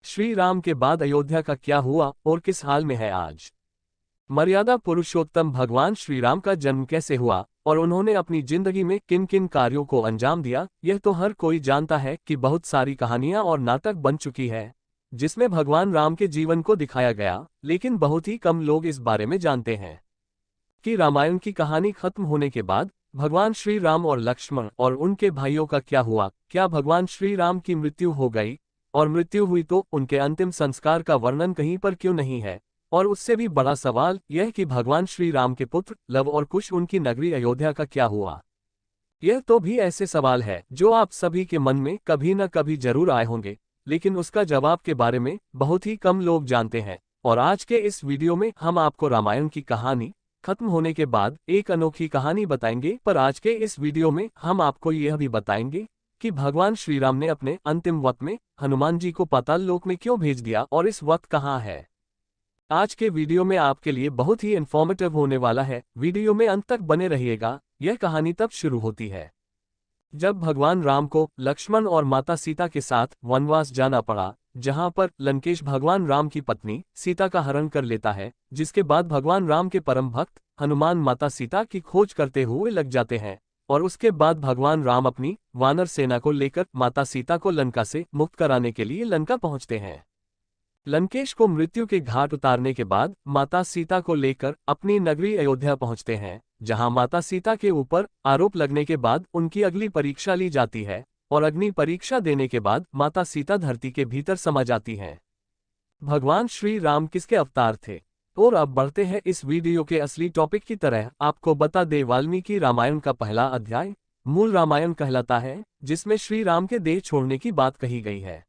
श्री राम के बाद अयोध्या का क्या हुआ और किस हाल में है आज? मर्यादा पुरुषोत्तम भगवान श्री राम का जन्म कैसे हुआ और उन्होंने अपनी जिंदगी में किन किन कार्यों को अंजाम दिया, यह तो हर कोई जानता है कि बहुत सारी कहानियां और नाटक बन चुकी है जिसमें भगवान राम के जीवन को दिखाया गया, लेकिन बहुत ही कम लोग इस बारे में जानते हैं कि रामायण की कहानी खत्म होने के बाद भगवान श्री राम और लक्ष्मण और उनके भाइयों का क्या हुआ। क्या भगवान श्री राम की मृत्यु हो गई, और मृत्यु हुई तो उनके अंतिम संस्कार का वर्णन कहीं पर क्यों नहीं है? और उससे भी बड़ा सवाल यह कि भगवान श्री राम के पुत्र लव और कुश उनकी नगरी अयोध्या का क्या हुआ? यह तो भी ऐसे सवाल है जो आप सभी के मन में कभी न कभी जरूर आए होंगे, लेकिन उसका जवाब के बारे में बहुत ही कम लोग जानते हैं। और आज के इस वीडियो में हम आपको रामायण की कहानी खत्म होने के बाद एक अनोखी कहानी बताएंगे। पर आज के इस वीडियो में हम आपको यह भी बताएंगे कि भगवान श्री राम ने अपने अंतिम वक्त में हनुमान जी को पाताल लोक में क्यों भेज दिया और इस वक्त कहाँ है। आज के वीडियो में आपके लिए बहुत ही इन्फॉर्मेटिव होने वाला है, वीडियो में अंत तक बने रहिएगा। यह कहानी तब शुरू होती है जब भगवान राम को लक्ष्मण और माता सीता के साथ वनवास जाना पड़ा, जहां पर लंकेश भगवान राम की पत्नी सीता का हरण कर लेता है, जिसके बाद भगवान राम के परम भक्त हनुमान माता सीता की खोज करते हुए लग जाते हैं। और उसके बाद भगवान राम अपनी वानर सेना को लेकर माता सीता को लंका से मुक्त कराने के लिए लंका पहुंचते हैं। लंकेश को मृत्यु के घाट उतारने के बाद माता सीता को लेकर अपनी नगरी अयोध्या पहुंचते हैं, जहां माता सीता के ऊपर आरोप लगने के बाद उनकी अगली परीक्षा ली जाती है। और अग्नि परीक्षा देने के बाद माता सीता धरती के भीतर समा जाती हैं। भगवान श्री राम किसके अवतार थे? और अब बढ़ते हैं इस वीडियो के असली टॉपिक की तरह। आपको बता दे, वाल्मीकि रामायण का पहला अध्याय मूल रामायण कहलाता है, जिसमें श्री राम के देह छोड़ने की बात कही गई है।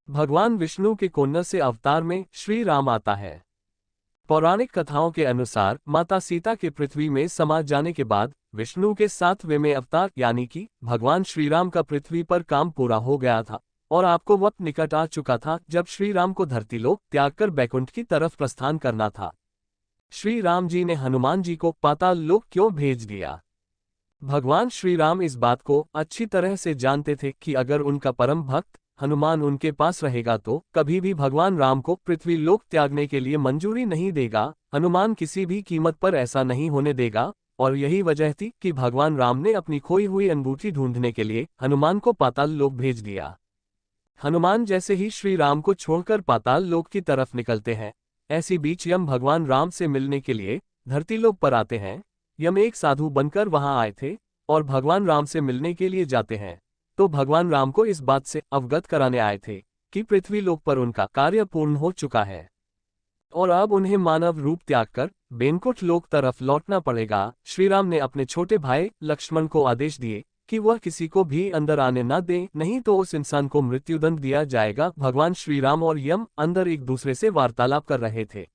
भगवान विष्णु के कोन्नर से अवतार में श्री राम आता है। पौराणिक कथाओं के अनुसार माता सीता के पृथ्वी में समा जाने के बाद विष्णु के 7वें अवतार यानी कि भगवान श्री राम का पृथ्वी पर काम पूरा हो गया था और आपको वक्त निकट आ चुका था जब श्री राम को धरती लोक त्याग कर बैकुंठ की तरफ प्रस्थान करना था। श्री राम जी ने हनुमान जी को पाताल लोक क्यों भेज दिया? भगवान श्री राम इस बात को अच्छी तरह से जानते थे कि अगर उनका परम भक्त हनुमान उनके पास रहेगा तो कभी भी भगवान राम को पृथ्वी लोक त्यागने के लिए मंजूरी नहीं देगा। हनुमान किसी भी कीमत पर ऐसा नहीं होने देगा, और यही वजह थी कि भगवान राम ने अपनी खोई हुई अंगूठी ढूंढने के लिए हनुमान को पाताल लोक भेज दिया। हनुमान जैसे ही श्री राम को छोड़कर पाताल लोक की तरफ निकलते हैं, ऐसी बीच यम भगवान राम से मिलने के लिए धरती लोक पर आते हैं। यम एक साधु बनकर वहां आए थे और भगवान राम से मिलने के लिए जाते हैं, तो भगवान राम को इस बात से अवगत कराने आए थे कि पृथ्वी लोक पर उनका कार्य पूर्ण हो चुका है और अब उन्हें मानव रूप त्याग कर बैकुंठ लोक तरफ लौटना पड़ेगा। श्री राम ने अपने छोटे भाई लक्ष्मण को आदेश दिए कि वह किसी को भी अंदर आने न दे, नहीं तो उस इंसान को मृत्युदंड दिया जाएगा। भगवान श्री राम और यम अंदर एक दूसरे से वार्तालाप कर रहे थे।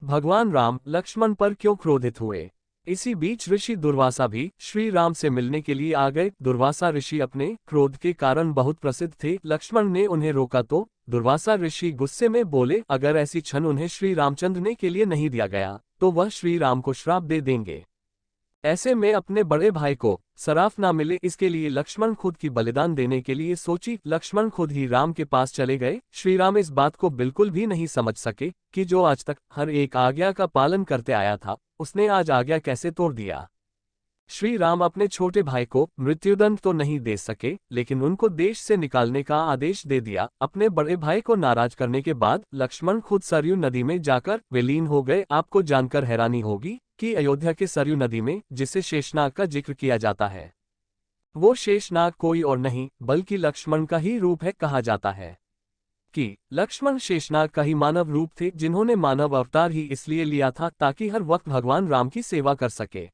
भगवान राम लक्ष्मण पर क्यों क्रोधित हुए? इसी बीच ऋषि दुर्वासा भी श्री राम से मिलने के लिए आ गए। दुर्वासा ऋषि अपने क्रोध के कारण बहुत प्रसिद्ध थे। लक्ष्मण ने उन्हें रोका तो दुर्वासा ऋषि गुस्से में बोले, अगर ऐसी क्षण उन्हें श्री रामचंद्र ने के लिए नहीं दिया गया तो वह श्री राम को श्राप दे देंगे। ऐसे में अपने बड़े भाई को सराफ ना मिले, इसके लिए लक्ष्मण खुद की बलिदान देने के लिए सोची। लक्ष्मण खुद ही राम के पास चले गए। श्री राम इस बात को बिल्कुल भी नहीं समझ सके कि जो आज तक हर एक आज्ञा का पालन करते आया था, उसने आज आज्ञा कैसे तोड़ दिया। श्री राम अपने छोटे भाई को मृत्युदंड तो नहीं दे सके, लेकिन उनको देश से निकालने का आदेश दे दिया। अपने बड़े भाई को नाराज करने के बाद लक्ष्मण खुद सरयू नदी में जाकर विलीन हो गए। आपको जानकर हैरानी होगी कि अयोध्या के सरयू नदी में जिसे शेषनाग का जिक्र किया जाता है, वो शेषनाग कोई और नहीं बल्कि लक्ष्मण का ही रूप है। कहा जाता है कि लक्ष्मण शेषनाग का ही मानव रूप थे, जिन्होंने मानव अवतार ही इसलिए लिया था ताकि हर वक्त भगवान राम की सेवा कर सके।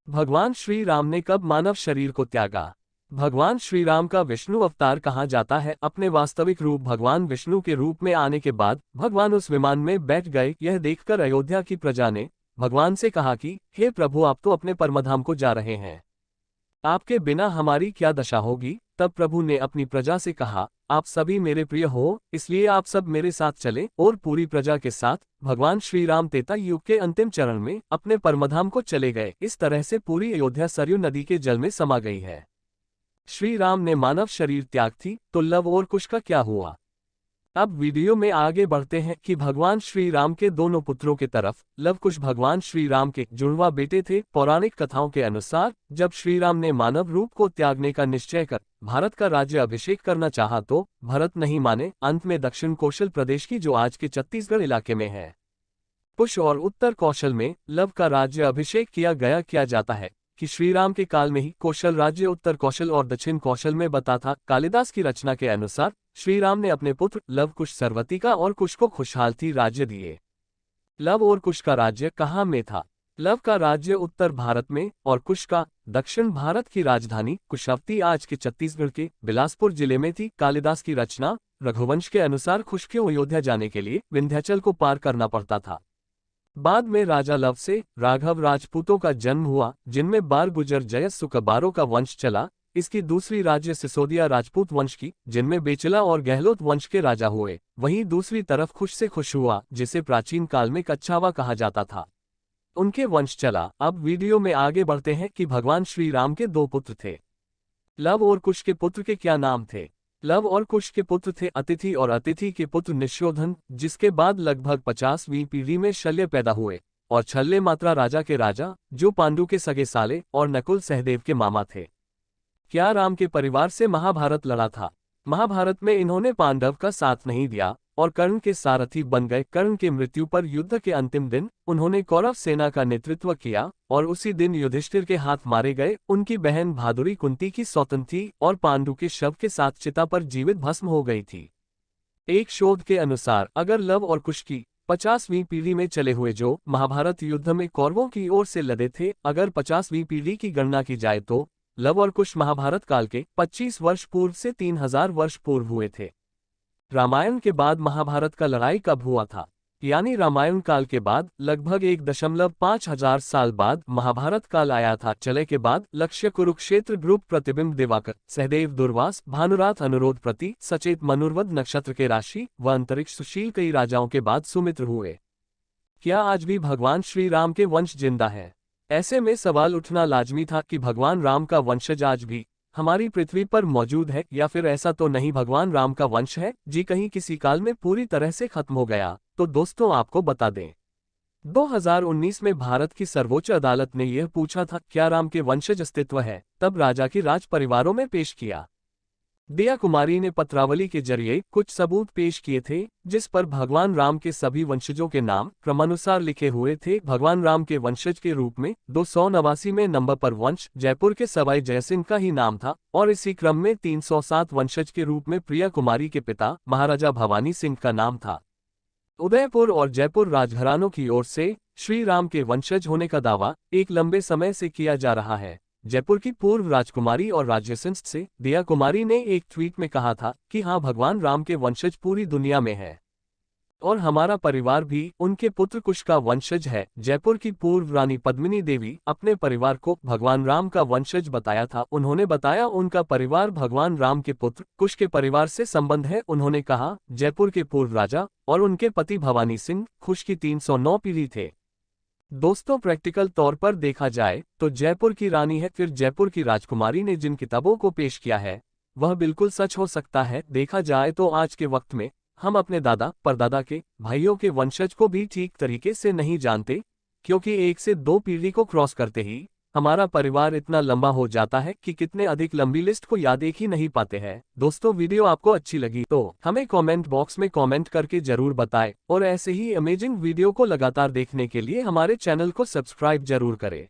भगवान श्री राम ने कब मानव शरीर को त्यागा? भगवान श्री राम का विष्णु अवतार कहा जाता है। अपने वास्तविक रूप भगवान विष्णु के रूप में आने के बाद भगवान उस विमान में बैठ गए। यह देखकर अयोध्या की प्रजा ने भगवान से कहा कि हे प्रभु, आप तो अपने परमधाम को जा रहे हैं, आपके बिना हमारी क्या दशा होगी। तब प्रभु ने अपनी प्रजा से कहा, आप सभी मेरे प्रिय हो, इसलिए आप सब मेरे साथ चले। और पूरी प्रजा के साथ भगवान श्री राम त्रेता युग के अंतिम चरण में अपने परमधाम को चले गए। इस तरह से पूरी अयोध्या सरयू नदी के जल में समा गई है। श्री राम ने मानव शरीर त्याग थी, तो लव और कुश का क्या हुआ? अब वीडियो में आगे बढ़ते हैं कि भगवान श्री राम के दोनों पुत्रों के तरफ लव कुश भगवान श्री राम के जुड़वा बेटे थे। पौराणिक कथाओं के अनुसार जब श्री राम ने मानव रूप को त्यागने का निश्चय कर भारत का राज्य अभिषेक करना चाहा तो भरत नहीं माने। अंत में दक्षिण कौशल प्रदेश की, जो आज के छत्तीसगढ़ इलाके में है, कुश और उत्तर कौशल में लव का राज्य अभिषेक किया जाता है कि श्रीराम के काल में ही कौशल राज्य उत्तर कौशल और दक्षिण कौशल में बता था। कालिदास की रचना के अनुसार श्रीराम ने अपने पुत्र लव कुश सरवती और कुश को खुशहालती राज्य दिए। लव और कुश का राज्य कहाँ में था? लव का राज्य उत्तर भारत में और कुश का दक्षिण भारत की राजधानी कुशावती आज के छत्तीसगढ़ के बिलासपुर जिले में थी। कालिदास की रचना रघुवंश के अनुसार कुश को अयोध्या जाने के लिए विंध्याचल को पार करना पड़ता था। बाद में राजा लव से राघव राजपूतों का जन्म हुआ, जिनमें बार गुजर जयस सुकबारों का वंश चला। इसकी दूसरी राज्य सिसोदिया राजपूत वंश की, जिनमें बेचला और गहलोत वंश के राजा हुए। वहीं दूसरी तरफ कुश से कुश हुआ, जिसे प्राचीन काल में कच्छावा कहा जाता था, उनके वंश चला। अब वीडियो में आगे बढ़ते हैं कि भगवान श्री राम के दो पुत्र थे। लव और कुश के पुत्र के क्या नाम थे? लव और कुश के पुत्र थे अतिथि और अतिथि के पुत्र निशोधन, जिसके बाद लगभग 50वीं पीढ़ी में शल्य पैदा हुए और छल्ले मात्रा राजा के राजा, जो पांडु के सगे साले और नकुल सहदेव के मामा थे। क्या राम के परिवार से महाभारत लड़ा था? महाभारत में इन्होंने पांडव का साथ नहीं दिया और कर्ण के सारथी बन गए। कर्ण की मृत्यु पर युद्ध के अंतिम दिन उन्होंने कौरव सेना का नेतृत्व किया और उसी दिन युधिष्ठिर के हाथ मारे गए। उनकी बहन भादुरी कुंती की सौतन थी और पांडु के शव के साथ चिता पर जीवित भस्म हो गई थी। एक शोध के अनुसार अगर लव और कुश की 50वीं पीढ़ी में चले हुए जो महाभारत युद्ध में कौरवों की ओर से लड़े थे, अगर 50वीं पीढ़ी की गणना की जाए तो लव और कुश महाभारत काल के 25 वर्ष पूर्व से 3000 वर्ष पूर्व हुए थे। रामायण के बाद महाभारत का लड़ाई कब हुआ था? यानी रामायण काल के बाद लगभग 1.5 हजार साल बाद महाभारत काल आया था। चले के बाद लक्ष्य कुरुक्षेत्र ग्रुप प्रतिबिंब दिवाकर सहदेव दुर्वास भानुराथ अनुरोध प्रति सचेत मनुर्वद नक्षत्र के राशि व अंतरिक्ष सुशील कई राजाओं के बाद सुमित्र हुए। क्या आज भी भगवान श्री राम के वंश जिंदा है? ऐसे में सवाल उठना लाजमी था कि भगवान राम का वंशज आज भी हमारी पृथ्वी पर मौजूद है या फिर ऐसा तो नहीं भगवान राम का वंश है जी कहीं किसी काल में पूरी तरह से खत्म हो गया। तो दोस्तों आपको बता दें, 2019 में भारत की सर्वोच्च अदालत ने यह पूछा था क्या राम के वंशज अस्तित्व है, तब राजा की राज परिवारों में पेश किया। दिया कुमारी ने पत्रावली के जरिए कुछ सबूत पेश किए थे जिस पर भगवान राम के सभी वंशजों के नाम क्रमानुसार लिखे हुए थे। भगवान राम के वंशज के रूप में 289 में नंबर पर वंश जयपुर के सवाई जयसिंह का ही नाम था और इसी क्रम में 307 वंशज के रूप में प्रिया कुमारी के पिता महाराजा भवानी सिंह का नाम था। उदयपुर और जयपुर राजघरानों की ओर से श्री राम के वंशज होने का दावा एक लंबे समय से किया जा रहा है। जयपुर की पूर्व राजकुमारी और राज्यसिंह से दिया कुमारी ने एक ट्वीट में कहा था कि हाँ भगवान राम के वंशज पूरी दुनिया में है और हमारा परिवार भी उनके पुत्र कुश का वंशज है। जयपुर की पूर्व रानी पद्मिनी देवी अपने परिवार को भगवान राम का वंशज बताया था। उन्होंने बताया उनका परिवार भगवान राम के पुत्र कुश के परिवार से संबंध है। उन्होंने कहा जयपुर के पूर्व राजा और उनके पति भवानी सिंह कुश की 309 पीढ़ी थे। दोस्तों प्रैक्टिकल तौर पर देखा जाए तो जयपुर की रानी है, फिर जयपुर की राजकुमारी ने जिन किताबों को पेश किया है वह बिल्कुल सच हो सकता है। देखा जाए तो आज के वक्त में हम अपने दादा परदादा के भाइयों के वंशज को भी ठीक तरीके से नहीं जानते, क्योंकि 1 से 2 पीढ़ी को क्रॉस करते ही हमारा परिवार इतना लंबा हो जाता है कि कितने अधिक लंबी लिस्ट को याद एक ही नहीं पाते हैं। दोस्तों वीडियो आपको अच्छी लगी तो हमें कमेंट बॉक्स में कमेंट करके जरूर बताएं और ऐसे ही अमेजिंग वीडियो को लगातार देखने के लिए हमारे चैनल को सब्सक्राइब जरूर करें।